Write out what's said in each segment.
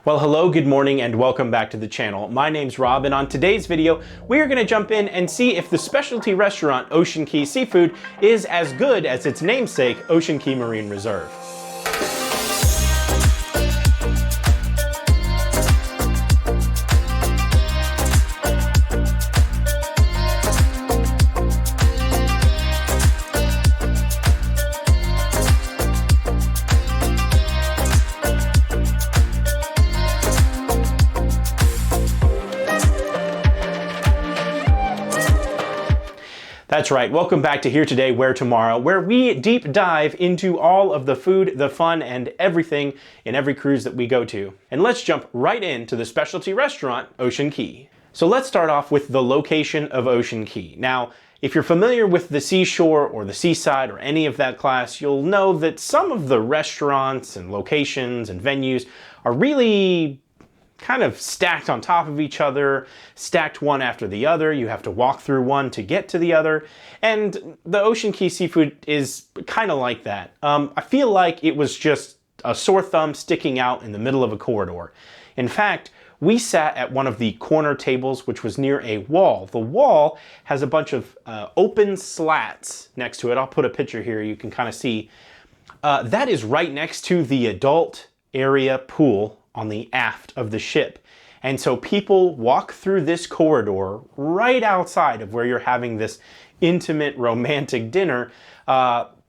Well, hello, good morning, and welcome back to the channel. My name's Rob, and on today's video, we are going to jump in and see if the specialty restaurant Ocean Cay Seafood is as good as its namesake, Ocean Cay Marine Reserve. That's right, welcome back to Here Today, Where Tomorrow, where we deep dive into all of the food, the fun, and everything in every cruise that we go to. And let's jump right into the specialty restaurant, Ocean Cay. So let's start off with the location of Ocean Cay. Now, if you're familiar with the seashore or the seaside or any of that class, you'll know that some of the restaurants and locations and venues are really kind of stacked on top of each other, stacked one after the other. You have to walk through one to get to the other. And the Ocean Cay Seafood is kind of like that. I feel like it was just a sore thumb sticking out in the middle of a corridor. In fact, we sat at one of the corner tables, which was near a wall. The wall has a bunch of open slats next to it. I'll put a picture here you can kind of see. That is right next to the adult area pool on the aft of the ship. And so people walk through this corridor right outside of where you're having this intimate romantic dinner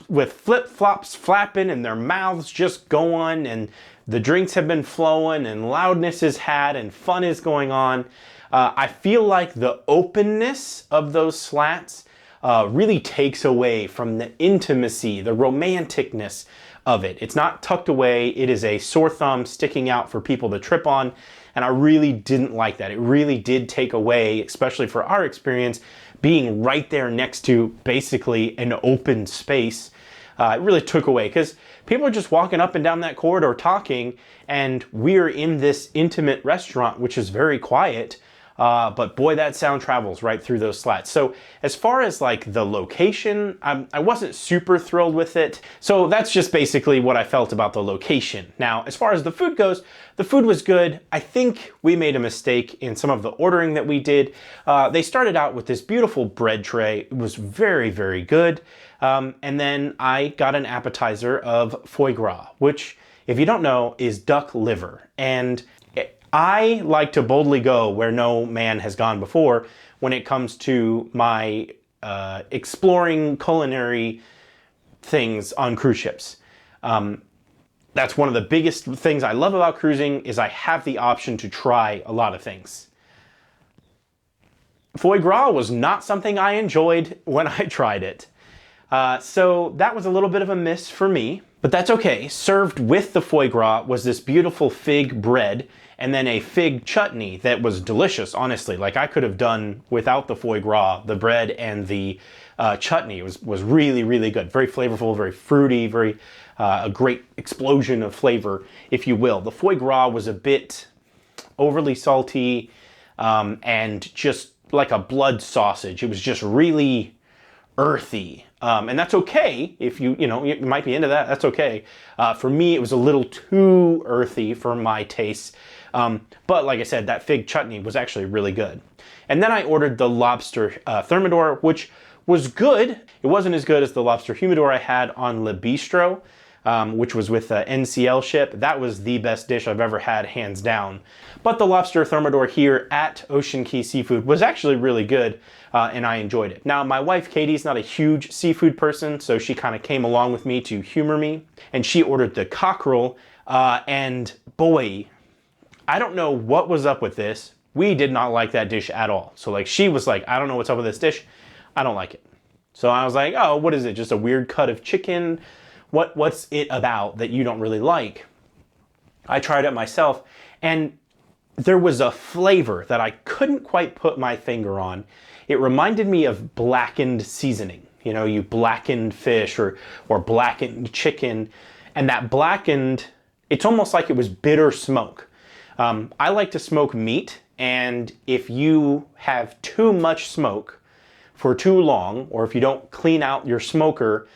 with flip-flops flapping and their mouths just going, and the drinks have been flowing and loudness is had and fun is going on. I feel like the openness of those slats really takes away from the intimacy, the romanticness of it. It's not tucked away. It is a sore thumb sticking out for people to trip on. And I really didn't like that. It really did take away, especially for our experience, being right there next to basically an open space. It really took away because people are just walking up and down that corridor talking, and we're in this intimate restaurant, which is very quiet. But boy, that sound travels right through those slats. So as far as like the location, I wasn't super thrilled with it. So that's just basically what I felt about the location. Now, as far as the food goes, the food was good. I think we made a mistake in some of the ordering that we did. They started out with this beautiful bread tray. It was very, very good. And then I got an appetizer of foie gras, which, if you don't know, is duck liver. And I like to boldly go where no man has gone before when it comes to my exploring culinary things on cruise ships. That's one of the biggest things I love about cruising, is I have the option to try a lot of things. Foie gras was not something I enjoyed when I tried it. So that was a little bit of a miss for me, but that's okay. Served with the foie gras was this beautiful fig bread and then a fig chutney that was delicious, honestly. Like, I could have done without the foie gras, the bread and the chutney was really, really good. Very flavorful, very fruity, very a great explosion of flavor, if you will. The foie gras was a bit overly salty and just like a blood sausage. It was just really earthy. And that's okay if you might be into that. That's okay. For me, it was a little too earthy for my tastes. But like I said, that fig chutney was actually really good. And then I ordered the lobster thermidor, which was good. It wasn't as good as the lobster humidor I had on Le Bistro, which was with the NCL ship. That was the best dish I've ever had, hands down. But the lobster thermidor here at Ocean Cay Seafood was actually really good, and I enjoyed it. Now, my wife Katie's not a huge seafood person, so she kind of came along with me to humor me, and she ordered the cockerel, and boy, I don't know what was up with this. We did not like that dish at all. So like, she was like, I don't know what's up with this dish. I don't like it. So I was like, oh, what is it? Just a weird cut of chicken? What's it about that you don't really like? I tried it myself, and there was a flavor that I couldn't quite put my finger on. It reminded me of blackened seasoning. You know, you blackened fish or blackened chicken, and that blackened, it's almost like it was bitter smoke. I like to smoke meat, and if you have too much smoke for too long, or if you don't clean out your smoker,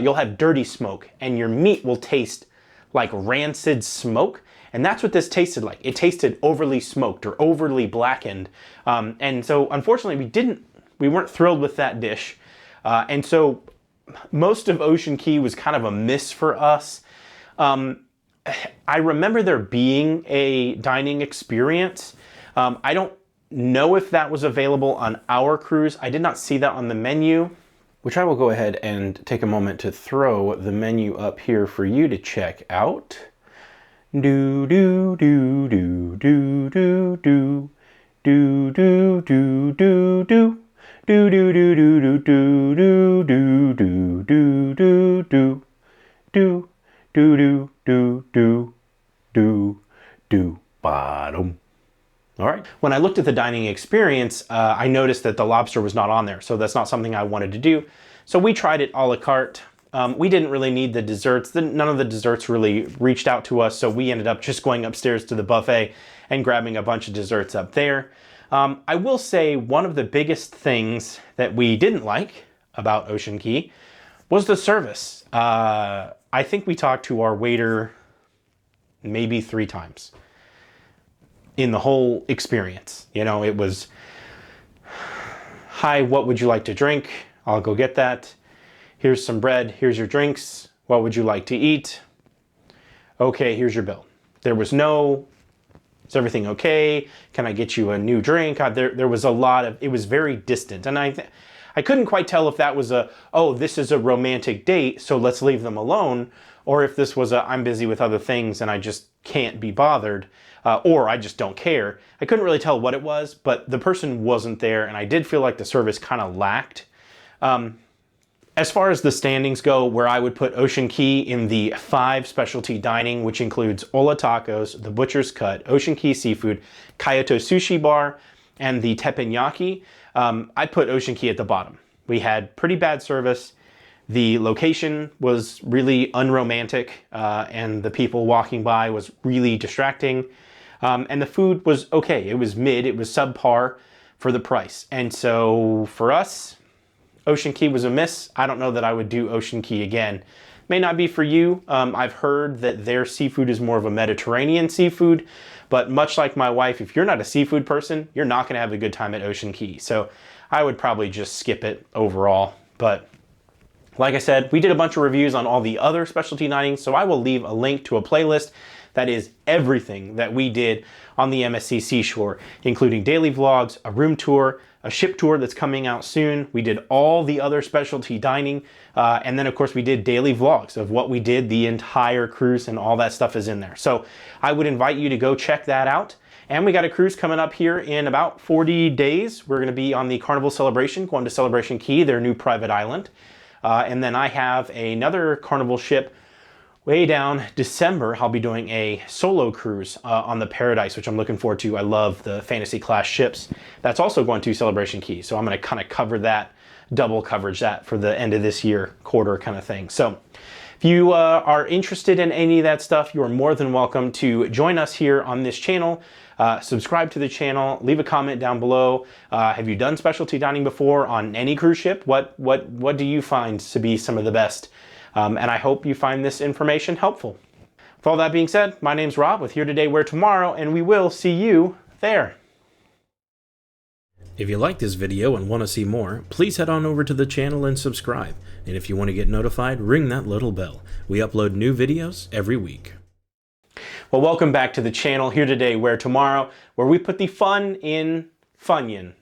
you'll have dirty smoke, and your meat will taste like rancid smoke. And that's what this tasted like. It tasted overly smoked or overly blackened. And so unfortunately we weren't thrilled with that dish. And so most of Ocean Cay was kind of a miss for us. I remember there being a dining experience. I don't know if that was available on our cruise. I did not see that on the menu, which I will go ahead and take a moment to throw the menu up here for you to check out. Do do do do do do do do do do do do. Do do do do do do do do do do do do do do do do do bottom. All right. When I looked at the dining experience, I noticed that the lobster was not on there, so that's not something I wanted to do. So we tried it a la carte. We didn't really need the desserts. None of the desserts really reached out to us, so we ended up just going upstairs to the buffet and grabbing a bunch of desserts up there. I will say one of the biggest things that we didn't like about Ocean Cay was the service. I think we talked to our waiter maybe 3 times in the whole experience. You know, it was, hi, what would you like to drink? I'll go get that. Here's some bread, here's your drinks. What would you like to eat? Okay, here's your bill. There was no, is everything okay? Can I get you a new drink? There was a lot of, it was very distant. And I couldn't quite tell if that was a, oh, this is a romantic date, so let's leave them alone. Or if this was a, I'm busy with other things and I just can't be bothered. Or I just don't care. I couldn't really tell what it was, but the person wasn't there, and I did feel like the service kind of lacked. As far as the standings go, where I would put Ocean Cay in the 5 specialty dining, which includes Ola Tacos, the Butcher's Cut, Ocean Cay Seafood, Kyoto Sushi Bar, and the Teppanyaki, I put Ocean Cay at the bottom. We had pretty bad service. The location was really unromantic, and the people walking by was really distracting. And the food was okay. It was mid, it was subpar for the price. And so for us, Ocean Cay was a miss. I don't know that I would do Ocean Cay again. May not be for you. I've heard that their seafood is more of a Mediterranean seafood, but much like my wife, if you're not a seafood person, you're not gonna have a good time at Ocean Cay. So I would probably just skip it overall. But like I said, we did a bunch of reviews on all the other specialty dining, so I will leave a link to a playlist that is everything that we did on the MSC Seashore, including daily vlogs, a room tour, a ship tour that's coming out soon. We did all the other specialty dining, and then of course we did daily vlogs of what we did the entire cruise, and all that stuff is in there. So I would invite you to go check that out. And we got a cruise coming up here in about 40 days. We're gonna be on the Carnival Celebration, going to Celebration Cay, their new private island. And then I have another Carnival ship way down December. I'll be doing a solo cruise on the Paradise, which I'm looking forward to. I love the fantasy class ships. That's also going to Celebration Cay. So I'm gonna kind of cover that, double coverage that for the end of this year, quarter kind of thing. So if you are interested in any of that stuff, you are more than welcome to join us here on this channel. Subscribe to the channel, leave a comment down below. Have you done specialty dining before on any cruise ship? What do you find to be some of the best? And I hope you find this information helpful. With all that being said, my name's Rob with Here Today, Where Tomorrow, and we will see you there. If you like this video and want to see more, please head on over to the channel and subscribe. And if you want to get notified, ring that little bell. We upload new videos every week. Well, welcome back to the channel, Here Today, Where Tomorrow, where we put the fun in Funyun.